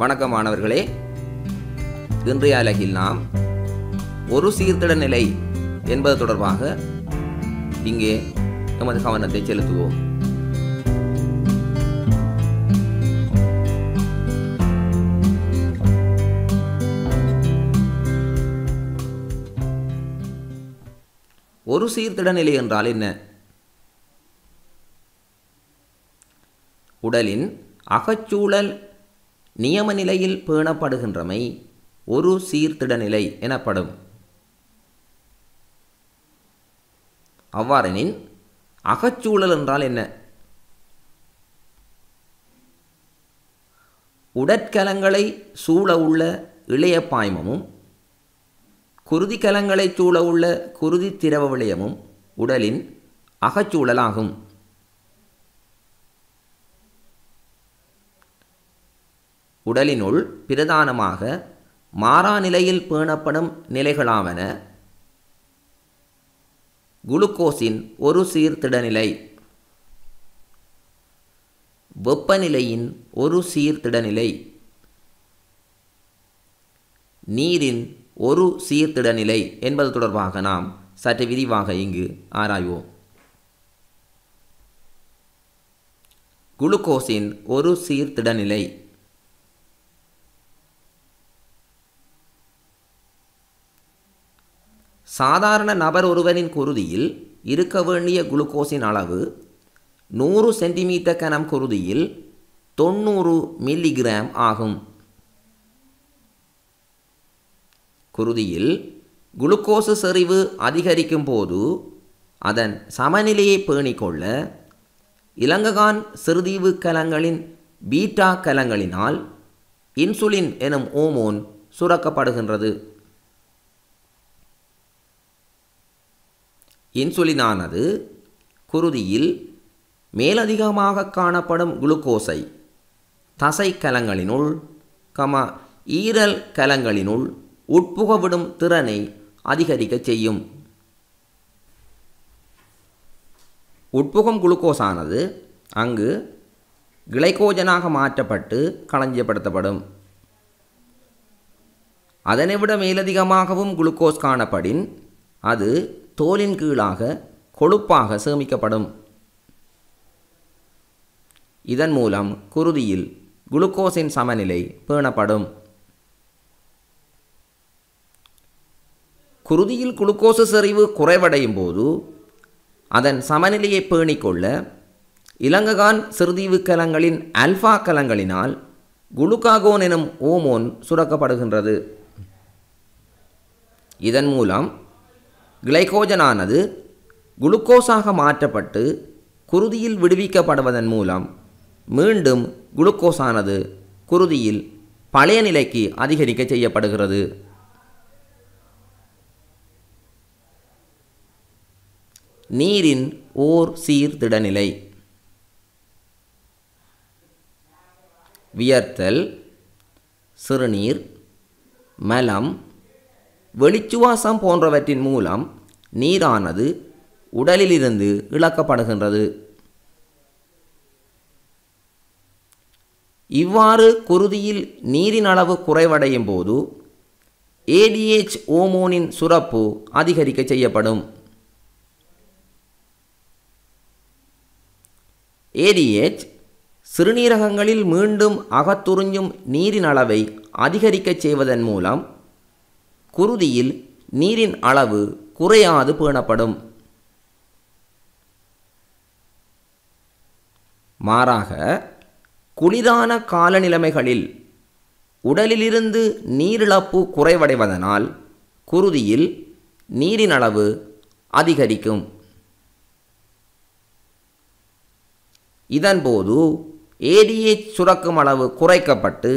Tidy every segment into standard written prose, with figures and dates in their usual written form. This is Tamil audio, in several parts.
வணக்கம் மாணவர்களே, இன்றைய அலகில் நாம் ஒரு சீர்திட நிலை என்பது தொடர்பாக இங்கே நமது கவனத்தை செலுத்துவோம். ஒரு சீர்திட நிலை என்றால் என்ன? உடலின் அகச்சூழல் நியம நிலையில் பேணப்படுகின்றமை ஒரு சீர்திட நிலை எனப்படும். அவ்வாறெனின் அகச்சூழல் என்றால் என்ன? உடற்கலங்களை சூழ உள்ள இளைய பாய்மமும் குருதி கலங்களை சூழ உள்ள குருதி திரவ விளையமும் உடலின் அகச்சூழலாகும். உடலினுள் பிரதானமாக மாறா நிலையில் பேணப்படும் நிலைகளாவன குளுக்கோஸின் ஒரு சீர்திட நிலை, வெப்பநிலையின் ஒரு சீர்திட நிலை, நீரின் ஒரு சீர்திட நிலை என்பது தொடர்பாக நாம் சற்று விரிவாக இங்கு ஆராய்வோம். குளுக்கோஸின் ஒரு சீர்திட நிலை. சாதாரண நபர் ஒருவரின் குருதியில் இருக்க வேண்டிய குளுக்கோஸின் அளவு 100 சென்டிமீட்டர் கனம் குருதியில் 90 மில்லிகிராம் ஆகும். குருதியில் குளுக்கோசு செறிவு அதிகரிக்கும் போது அதன் சமநிலையை பேணிக்கொள்ள இலங்ககான் சிறுதீவு கலங்களின் பீட்டா கலங்களினால் இன்சுலின் எனும் ஹோமோன் சுரக்கப்படுகின்றது. இன்சுலினானது குருதியில் மேலதிகமாக காணப்படும் குளுக்கோஸை தசை கலங்களினுள் ஈரல் கலங்களினுள் உட்புகவிடும் திறனை அதிகரிக்க செய்யும். உட்புகும் குளுக்கோஸானது அங்கு கிளைகோஜனாக மாற்றப்பட்டு களஞ்சியப்படுத்தப்படும். அதனை விட மேலதிகமாகவும் குளுக்கோஸ் காணப்படின் அது தோலின் கீழாக கொழுப்பாக சேமிக்கப்படும். இதன் மூலம் குருதியில் குளுக்கோஸின் சமநிலை பேணப்படும். குருதியில் குளுக்கோசு செறிவு குறைவடையும் போது அதன் சமநிலையை பேணிக்கொள்ள இலங்ககான் சிறுதீவு கலங்களின் ஆல்ஃபா கலங்களினால் குளுக்காகோன் எனும் ஹோமோன் சுரக்கப்படுகின்றது. இதன் மூலம் கிளைகோஜனானது குளுக்கோஸாக மாற்றப்பட்டு குருதியில் விடுவிக்கப்படுவதன் மூலம் மீண்டும் குளுக்கோஸானது குருதியில் பழைய நிலைக்கு அதிகரிக்க செய்யப்படுகிறது. நீரின் ஓர் சீர்திட நிலை. வியர்த்தல், சிறுநீர், மலம், வெளிச்சுவாசம் போன்றவற்றின் மூலம் நீரானது உடலிலிருந்து இழக்கப்படுகின்றது. இவ்வாறு குருதியில் நீரின் அளவு குறைவடையும் போது ADH ஹோமோனின் சுரப்பு அதிகரிக்க செய்யப்படும். ADH சிறுநீரகங்களில் மீண்டும் அகத்துறிஞ்சும் நீரின் அளவை அதிகரிக்க செய்வதன் மூலம் குருதியில் நீரின் அளவு குறையாது பேணப்படும். மாறாக குளிரான காலநிலைமைகளில் உடலிலிருந்து நீரிழப்பு குறைவடைவதனால் குருதியில் நீரின் அளவு அதிகரிக்கும். இதன்போது ADH சுரக்கும் அளவு குறைக்கப்பட்டு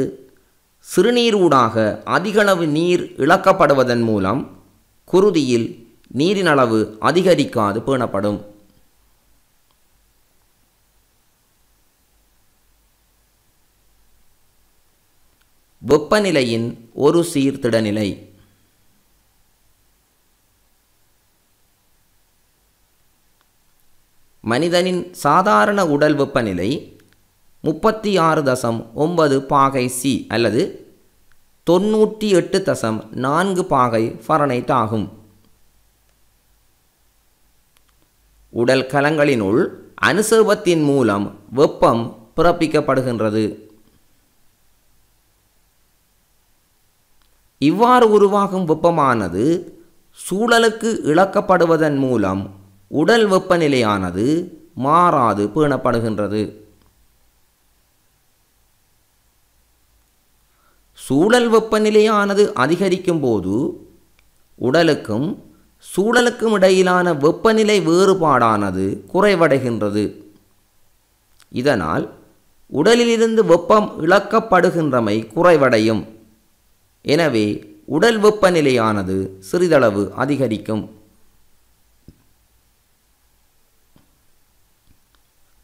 சிறுநீரூடாக அதிகளவு நீர் இழக்கப்படுவதன் மூலம் குருதியில் நீரின் அளவு அதிகரிக்காது பேணப்படும். வெப்பநிலையின் ஒரு சீர்திட நிலை. மனிதனின் சாதாரண உடல் வெப்பநிலை 36.9 பாகை சி அல்லது 98.4 பாகை ஃபாரனைட் ஆகும். உடல் கலங்களினுள் அனுசேபத்தின் மூலம் வெப்பம் பிறப்பிக்கப்படுகின்றது. இவ்வாறு உருவாகும் வெப்பமானது சூழலுக்கு இழக்கப்படுவதன் மூலம் உடல் வெப்பநிலையானது மாறாது பேணப்படுகின்றது. சூழல் வெப்பநிலையானது அதிகரிக்கும் போது உடலுக்கும் சூழலுக்கும் இடையிலான வெப்பநிலை வேறுபாடானது குறைவடைகின்றது. இதனால் உடலிலிருந்து வெப்பம் இழக்கப்படுகின்றமை குறைவடையும். எனவே உடல் வெப்பநிலையானது சிறிதளவு அதிகரிக்கும்.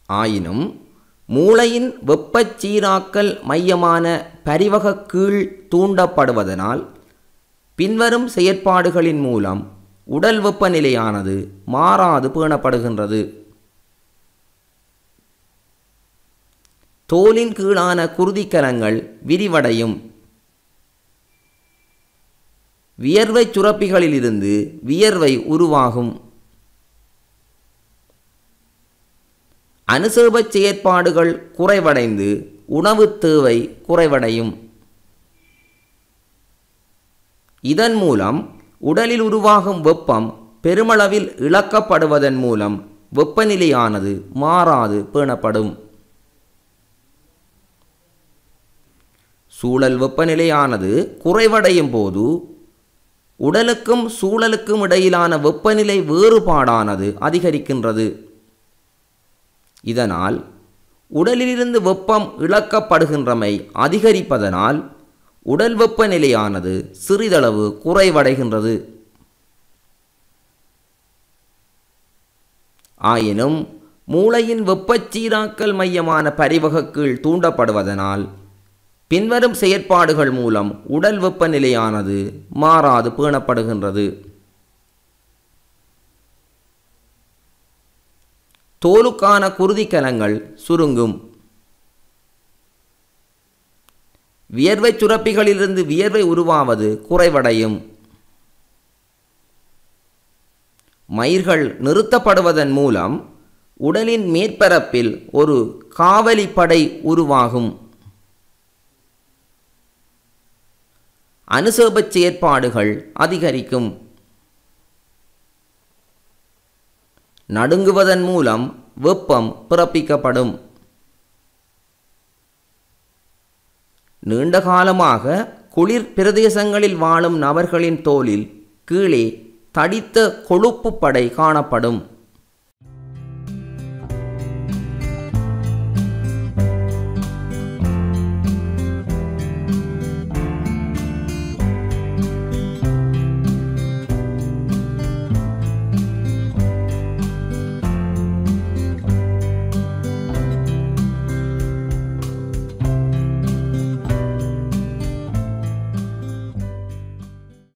ஆயினும் மூளையின் வெப்பச்சீராக்கல் மையமான பரிவக கீழ் தூண்டப்படுவதனால் பின்வரும் செயற்பாடுகளின் மூலம் உடல் வெப்பநிலையானது மாறாது பேணப்படுகின்றது. தோலின் கீழான குருதிக்கலங்கள் விரிவடையும். வியர்வை சுரப்பிகளிலிருந்து வியர்வை உருவாகும். அனுசேப செயற்பாடுகள் குறைவடைந்து உணவு தேவை குறைவடையும். இதன் மூலம் உடலில் உருவாகும் வெப்பம் பெருமளவில் இழக்கப்படுவதன் மூலம் வெப்பநிலையானது மாறாது பேணப்படும். சூழல் வெப்பநிலையானது குறைவடையும் போது உடலுக்கும் சூழலுக்கும் இடையிலான வெப்பநிலை வேறுபாடானது அதிகரிக்கின்றது. இதனால் உடலிலிருந்து வெப்பம் இழக்கப்படுகின்றமை அதிகரிப்பதனால் உடல் வெப்பநிலையானது சிறிதளவு குறைவடைகின்றது. ஆயினும் மூளையின் வெப்பச்சீராக்கல் மையமான பரிவக கீழ் தூண்டப்படுவதனால் பின்வரும் செயற்பாடுகள் மூலம் உடல் வெப்பநிலையானது மாறாது பேணப்படுகின்றது. தோலுக்கான குருதிக்கலங்கள் சுருங்கும். வியர்வை சுரப்பிகளிலிருந்து வியர்வை உருவாவது குறைவடையும். மயிர்கள் நிறுத்தப்படுவதன் மூலம் உடலின் மேற்பரப்பில் ஒரு காவலி படை உருவாகும். அனுசேப செயற்பாடுகள் அதிகரிக்கும். நடுங்குவதன் மூலம் வெப்பம் பிறப்பிக்கப்படும். நீண்ட காலமாக குளிர் பிரதேசங்களில் வாழும் நபர்களின் தோலில் கீழே தடித்த கொழுப்பு படை காணப்படும்.